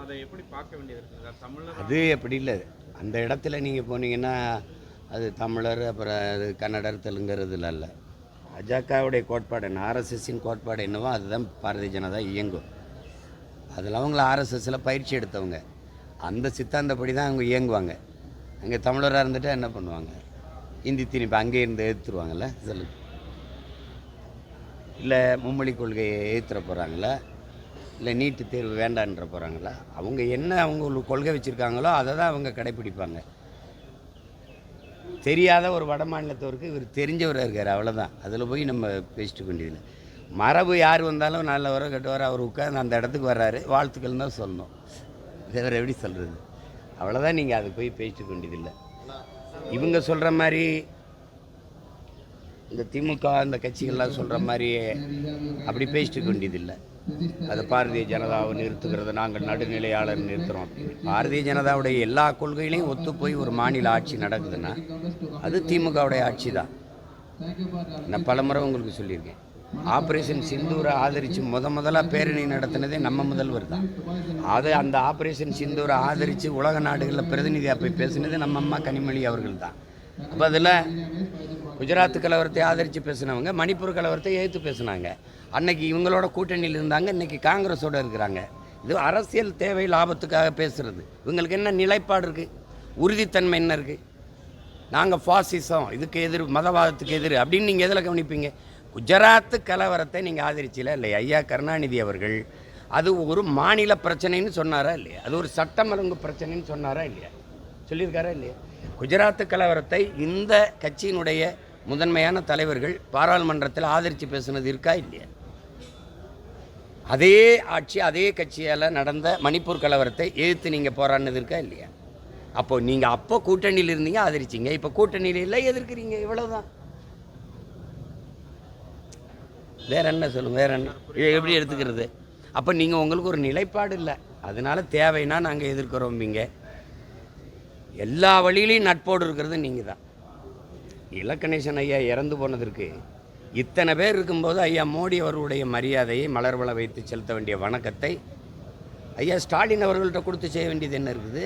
அதை எப்படி பார்க்க வேண்டியது இருக்குது தமிழர்? அது எப்படி இல்லை, அந்த இடத்துல நீங்கள் போனீங்கன்னா அது தமிழர் அப்புறம் அது கன்னடர் தெலுங்குறதுல இல்லை. பாஜகவுடைய கோட்பாடு என்ன, ஆர்எஸ்எஸ்ஸின் கோட்பாடு என்னவோ அதுதான் பாரதிய ஜனதா இயங்கும். அதில் அவங்கள ஆர்எஸ்எஸ்ஸில் பயிற்சி எடுத்தவங்க, அந்த சித்தாந்தப்படி தான் அவங்க இயங்குவாங்க. அங்கே தமிழராக இருந்துட்டு என்ன பண்ணுவாங்க, இந்தி திணிப்பு அங்கே இருந்து எதிர்த்துருவாங்கள்ல சொல்லுங்க. இல்லை மும்மொழி கொள்கையை ஏற்றுற போகிறாங்களா, இல்லை நீட்டு தேர்வு வேண்டான்ற போகிறாங்களா? அவங்க என்ன அவங்களுக்கு கொள்கை வச்சுருக்காங்களோ அதை தான் அவங்க கடைப்பிடிப்பாங்க. தெரியாத ஒரு வட மாநிலத்தவருக்கு இவர் தெரிஞ்சவராக இருக்கார், அவ்வளோதான். அதில் போய் நம்ம பேசிட்டு வேண்டியதில்லை. மரபு யார் வந்தாலும் நல்லவரோ கெட்டவரோ அவர் உட்காந்து அந்த இடத்துக்கு வர்றாரு, வாழ்த்துக்கள் தான் சொல்லணும். வேறு எப்படி சொல்கிறது? அவ்வளோதான். நீங்கள் அதுக்கு போய் பேசிட்டு வேண்டியதில்லை. இவங்க சொல்கிற மாதிரி இந்த திமுக இந்த கட்சிகள்லாம் சொல்கிற மாதிரி அப்படி பேசிட்டு வேண்டியதில்லை. அது பாரதிய ஜனதாவை நிறுத்துகிறது, நாங்கள் நடுநிலையாளர் நிறுத்துகிறோம் அப்படின்னு. பாரதிய ஜனதாவுடைய எல்லா கொள்கைகளையும் ஒத்து போய் ஒரு மாநில ஆட்சி நடக்குதுன்னா அது திமுகவுடைய ஆட்சி தான். நான் பலமுறை உங்களுக்கு சொல்லியிருக்கேன். ஆப்ரேஷன் சிந்தூரை ஆதரித்து முதலாக பேரணி நடத்தினதே நம்ம முதல்வர் தான். அது அந்த ஆப்ரேஷன் சிந்தூரை ஆதரித்து உலக நாடுகளில் பிரதிநிதியாக போய் பேசினது நம்ம அம்மா கனிமொழி அவர்கள் தான். அப்போ அதில் குஜராத் கலவரத்தை ஆதரித்து பேசினவங்க மணிப்பூர் கலவரத்தை எதிர்த்து பேசினாங்க. அன்னைக்கு இவங்களோட கூட்டணியில் இருந்தாங்க, இன்றைக்கி காங்கிரஸோடு இருக்கிறாங்க. இது அரசியல் தேவை லாபத்துக்காக பேசுகிறது. இவங்களுக்கு என்ன நிலைப்பாடு இருக்குது, உறுதித்தன்மை என்ன இருக்குது? நாங்கள் ஃபாசிசம், இதுக்கு எதிர், மதவாதத்துக்கு எதிர் அப்படின்னு நீங்கள் எதில் கவனிப்பீங்க? குஜராத்து கலவரத்தை நீங்கள் ஆதரிச்சில இல்லை? ஐயா கருணாநிதி அவர்கள் அது ஒரு மாநில பிரச்சனைன்னு சொன்னாரா இல்லையா? அது ஒரு சட்டம் ஒழுங்கு பிரச்சனைன்னு சொன்னாரா இல்லையா? சொல்லியிருக்காரா இல்லையா? குஜராத்து கலவரத்தை இந்த கட்சியினுடைய முதன்மையான தலைவர்கள் பாராளுமன்றத்தில் ஆதரித்து பேசுனது இருக்கா இல்லையா? அதே ஆட்சி அதே கட்சியால் நடந்த மணிப்பூர் கலவரத்தை எதிர்த்து நீங்கள் போராடினது இருக்கா இல்லையா? அப்போது நீங்கள் அப்போ கூட்டணியில் இருந்தீங்க, ஆதரிச்சிங்க. இப்போ கூட்டணியில் இல்லை, எதிர்க்கிறீங்க, இவ்வளோதான். வேற என்ன சொல்லுங்கள், வேற என்ன எப்படி எடுத்துக்கிறது? அப்போ நீங்கள் உங்களுக்கு ஒரு நிலைப்பாடு இல்லை, அதனால தேவைன்னா நாங்கள் எதிர்க்கிறோம்பீங்க. எல்லா வழியிலையும் நட்போடு இருக்கிறது நீங்கள் தான். இலக்கணேசன் ஐயா இறந்து போனதற்கு இத்தனை பேர் இருக்கும்போது ஐயா மோடி அவர்களுடைய மரியாதையை மலர்வளை வைத்து செலுத்த வேண்டிய வணக்கத்தை ஐயா ஸ்டாலின் அவர்கள்ட்ட கொடுத்து செய்ய வேண்டியது என்ன இருக்குது?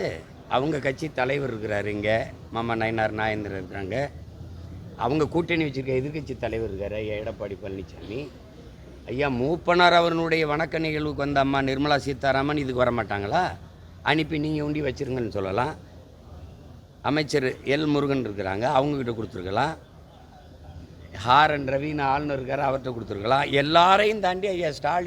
அவங்க கட்சி தலைவர் இருக்கிறாரு, இங்கே மாமா நயனார் நாயந்திரன் இருக்கிறாங்க. அவங்க கூட்டணி வச்சுருக்க எதிர்கட்சி தலைவர் இருக்கார் ஐயா எடப்பாடி பழனிசாமி. ஐயா மூப்பனார் அவர்களுடைய வணக்க நிகழ்வுக்கு வந்த அம்மா நிர்மலா சீதாராமன் இதுக்கு வர மாட்டாங்களா? அனுப்பி நீங்கள் உண்டி வச்சுருங்கன்னு சொல்லலாம். அமைச்சர் எல் முருகன் இருக்கிறாங்க, அவங்கக்கிட்ட கொடுத்துருக்கலாம். ஆர் என் ரவின்னு ஆளுநர் இருக்கார், அவர்கிட்ட கொடுத்துருக்கலாம். எல்லாரையும் தாண்டி ஐயா ஸ்டாலின்